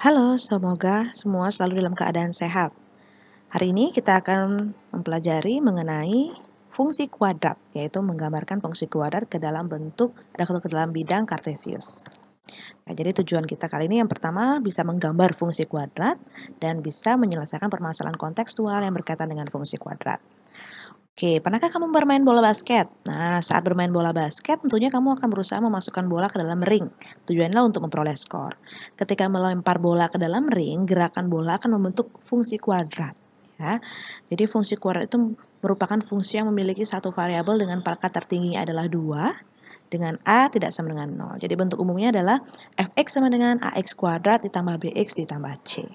Halo, semoga semua selalu dalam keadaan sehat. Hari ini kita akan mempelajari mengenai fungsi kuadrat, yaitu menggambarkan fungsi kuadrat ke dalam bentuk atau ke dalam bidang kartesius. Nah, jadi tujuan kita kali ini yang pertama bisa menggambar fungsi kuadrat dan bisa menyelesaikan permasalahan kontekstual yang berkaitan dengan fungsi kuadrat. Oke, pernahkah kamu bermain bola basket? Nah, saat bermain bola basket, tentunya kamu akan berusaha memasukkan bola ke dalam ring. Tujuannya untuk memperoleh skor. Ketika melempar bola ke dalam ring, gerakan bola akan membentuk fungsi kuadrat. Ya. Jadi fungsi kuadrat itu merupakan fungsi yang memiliki satu variabel dengan pangkat tertingginya adalah 2, dengan A tidak sama dengan 0. Jadi bentuk umumnya adalah fx sama dengan ax kuadrat ditambah bx ditambah c.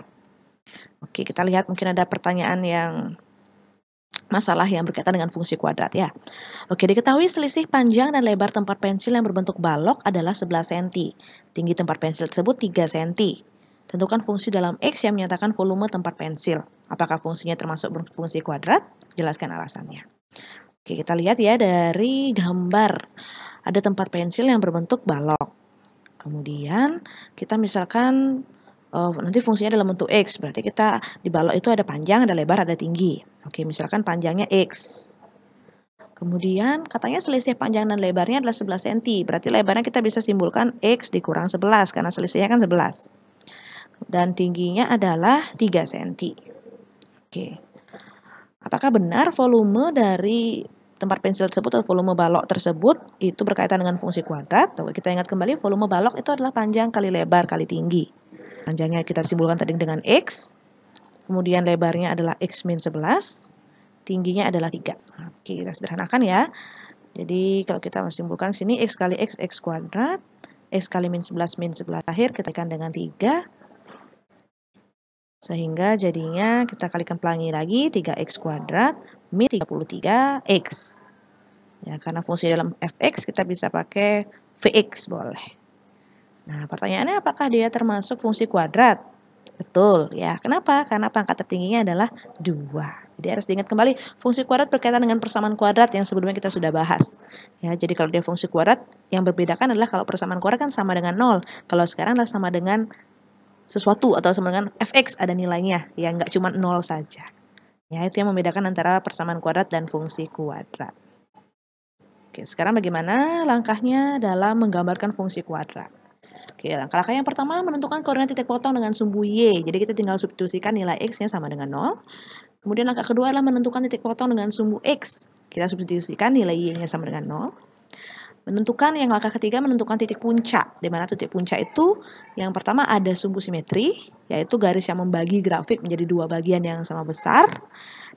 Oke, kita lihat mungkin ada pertanyaan yang masalah yang berkaitan dengan fungsi kuadrat ya. Oke, diketahui selisih panjang dan lebar tempat pensil yang berbentuk balok adalah 11 cm. Tinggi tempat pensil tersebut 3 cm. Tentukan fungsi dalam X yang menyatakan volume tempat pensil. Apakah fungsinya termasuk fungsi kuadrat? Jelaskan alasannya. Oke, kita lihat ya dari gambar. Ada tempat pensil yang berbentuk balok. Kemudian kita misalkan nanti fungsinya dalam bentuk X, berarti kita di balok itu ada panjang, ada lebar, ada tinggi. Oke, misalkan panjangnya X. Kemudian katanya selisih panjang dan lebarnya adalah 11 cm, berarti lebarnya kita bisa simpulkan X dikurang 11, karena selisihnya kan 11. Dan tingginya adalah 3 cm. Oke. Apakah benar volume dari tempat pensil tersebut atau volume balok tersebut itu berkaitan dengan fungsi kuadrat? Kita ingat kembali, volume balok itu adalah panjang kali lebar kali tinggi. Panjangnya kita simpulkan tadi dengan X, kemudian lebarnya adalah X min 11, tingginya adalah 3. Oke, kita sederhanakan ya. Jadi kalau kita menyimpulkan sini X kali X kuadrat, X kali min 11 akhir kita kalikan dengan 3. Sehingga jadinya kita kalikan pelangi lagi 3x kuadrat min 33x. Ya, karena fungsi dalam fx kita bisa pakai vx boleh. Nah, pertanyaannya apakah dia termasuk fungsi kuadrat? Betul, ya. Kenapa? Karena pangkat tertingginya adalah 2. Jadi harus diingat kembali, fungsi kuadrat berkaitan dengan persamaan kuadrat yang sebelumnya kita sudah bahas. Ya, jadi kalau dia fungsi kuadrat, yang membedakan adalah kalau persamaan kuadrat kan sama dengan 0. Kalau sekarang adalah sama dengan sesuatu atau sama dengan fx ada nilainya, ya nggak cuma 0 saja. Ya, itu yang membedakan antara persamaan kuadrat dan fungsi kuadrat. Oke, sekarang bagaimana langkahnya dalam menggambarkan fungsi kuadrat? Oke, langkah-langkah yang pertama menentukan koordinat titik potong dengan sumbu Y. Jadi kita tinggal substitusikan nilai X-nya sama dengan 0. Kemudian langkah kedua adalah menentukan titik potong dengan sumbu X. Kita substitusikan nilai Y-nya sama dengan 0. Menentukan yang langkah ketiga menentukan titik puncak. Di mana titik puncak itu yang pertama ada sumbu simetri, yaitu garis yang membagi grafik menjadi dua bagian yang sama besar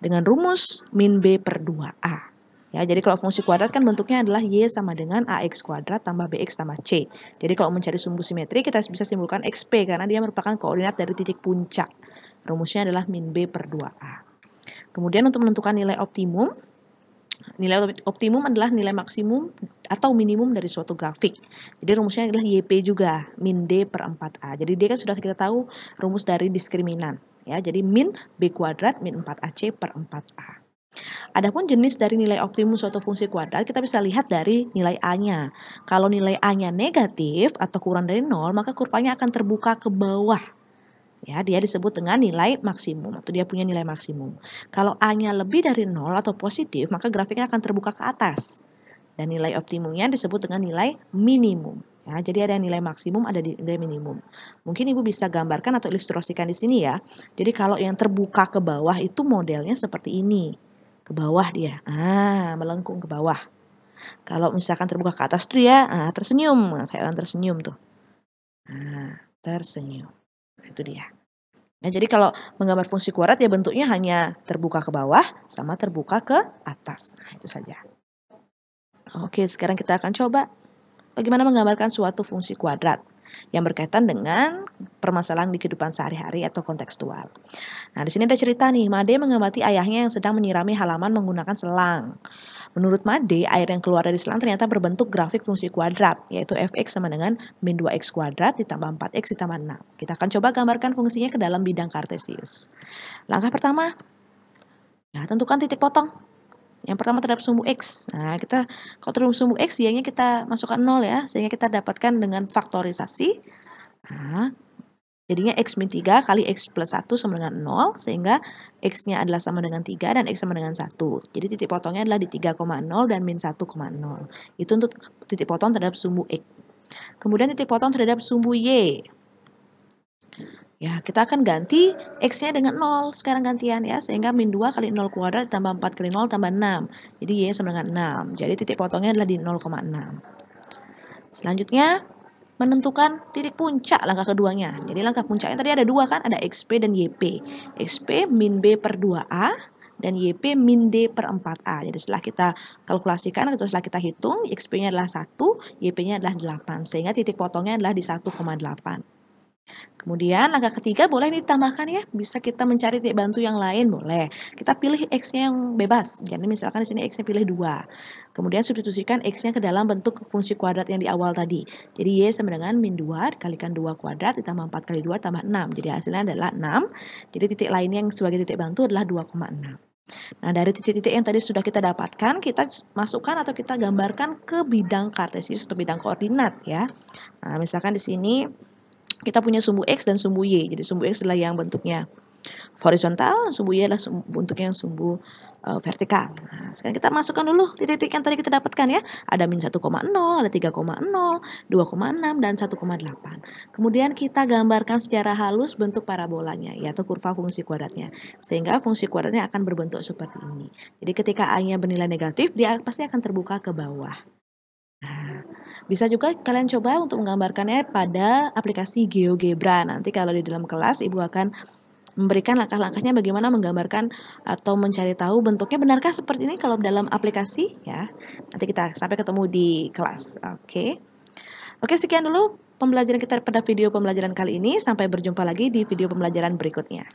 dengan rumus min B per 2A. Ya, jadi kalau fungsi kuadrat kan bentuknya adalah Y sama dengan AX kuadrat tambah BX tambah C. Jadi kalau mencari sumbu simetri kita bisa simpulkan XP karena dia merupakan koordinat dari titik puncak. Rumusnya adalah min B per 2A. Kemudian untuk menentukan nilai optimum adalah nilai maksimum atau minimum dari suatu grafik. Jadi rumusnya adalah YP juga, min D per 4A. Jadi D kan sudah kita tahu rumus dari diskriminan. Ya, jadi min B kuadrat min 4AC per 4A. Adapun jenis dari nilai optimum suatu fungsi kuadrat, kita bisa lihat dari nilai A-nya. Kalau nilai A-nya negatif atau kurang dari 0, maka kurvanya akan terbuka ke bawah. Ya, dia disebut dengan nilai maksimum atau dia punya nilai maksimum. Kalau A-nya lebih dari 0 atau positif, maka grafiknya akan terbuka ke atas. Dan nilai optimumnya disebut dengan nilai minimum. Ya, jadi ada nilai maksimum, ada nilai minimum. Mungkin Ibu bisa gambarkan atau ilustrasikan di sini ya. Jadi kalau yang terbuka ke bawah itu modelnya seperti ini. Ke bawah dia, melengkung ke bawah. Kalau misalkan terbuka ke atas tuh ya, tersenyum, kayak orang tersenyum tuh. Tersenyum. Nah, itu dia. Nah, jadi kalau menggambar fungsi kuadrat ya bentuknya hanya terbuka ke bawah sama terbuka ke atas. Nah, itu saja. Oke, sekarang kita akan coba bagaimana menggambarkan suatu fungsi kuadrat yang berkaitan dengan permasalahan di kehidupan sehari-hari atau kontekstual. Nah, di sini ada cerita nih, Made mengamati ayahnya yang sedang menyirami halaman menggunakan selang. Menurut Made, air yang keluar dari selang ternyata berbentuk grafik fungsi kuadrat, yaitu fx sama dengan min 2x kuadrat ditambah 4x ditambah 6. Kita akan coba gambarkan fungsinya ke dalam bidang kartesius. Langkah pertama, ya, tentukan titik potong. Yang pertama terhadap sumbu X. Nah, kita kalau terhadap sumbu X, Y-nya kita masukkan 0 ya, sehingga kita dapatkan dengan faktorisasi. Nah, Jadinya X min 3 kali X plus 1 sama dengan 0, sehingga X-nya adalah sama dengan 3 dan X sama dengan 1. Jadi titik potongnya adalah di 3,0 dan min 1,0. Itu untuk titik potong terhadap sumbu X. Kemudian titik potong terhadap sumbu Y. Ya, kita akan ganti X-nya dengan 0 sekarang gantian ya, sehingga min 2 kali 0 kuadrat tambah 4 kali 0 tambah 6. Jadi Y sama dengan 6. Jadi titik potongnya adalah di 0,6. Selanjutnya, menentukan titik puncak langkah keduanya. Jadi langkah puncaknya tadi ada dua kan, ada XP dan YP. XP min B per 2A dan YP min D per 4A. Jadi setelah kita kalkulasikan atau setelah kita hitung, XP-nya adalah 1, YP-nya adalah 8. Sehingga titik potongnya adalah di 1,8. Kemudian langkah ketiga boleh ditambahkan ya, bisa kita mencari titik bantu yang lain boleh. Kita pilih X-nya yang bebas, jadi misalkan di sini X-nya pilih 2. Kemudian substitusikan X-nya ke dalam bentuk fungsi kuadrat yang di awal tadi. Jadi Y sama dengan min 2 dikalikan 2 kuadrat ditambah 4 kali 2 tambah 6. Jadi hasilnya adalah 6. Jadi titik lainnya yang sebagai titik bantu adalah 2,6. Nah, dari titik-titik yang tadi sudah kita dapatkan, kita masukkan atau kita gambarkan ke bidang kartesius atau bidang koordinat ya. Nah, misalkan di sini kita punya sumbu X dan sumbu Y. Jadi sumbu X adalah yang bentuknya horizontal, sumbu Y adalah bentuknya yang sumbu vertikal. Nah, sekarang kita masukkan dulu di titik yang tadi kita dapatkan ya. Ada min 1,0, ada 3,0, 2,6, dan 1,8. Kemudian kita gambarkan secara halus bentuk parabolanya, yaitu kurva fungsi kuadratnya. Sehingga fungsi kuadratnya akan berbentuk seperti ini. Jadi ketika A-nya bernilai negatif, dia pasti akan terbuka ke bawah. Nah, bisa juga kalian coba untuk menggambarkannya pada aplikasi GeoGebra. Nanti kalau di dalam kelas Ibu akan memberikan langkah-langkahnya bagaimana menggambarkan atau mencari tahu bentuknya benarkah seperti ini kalau dalam aplikasi ya. Nanti kita sampai ketemu di kelas. Oke. Oke, sekian dulu pembelajaran kita pada video pembelajaran kali ini. Sampai berjumpa lagi di video pembelajaran berikutnya.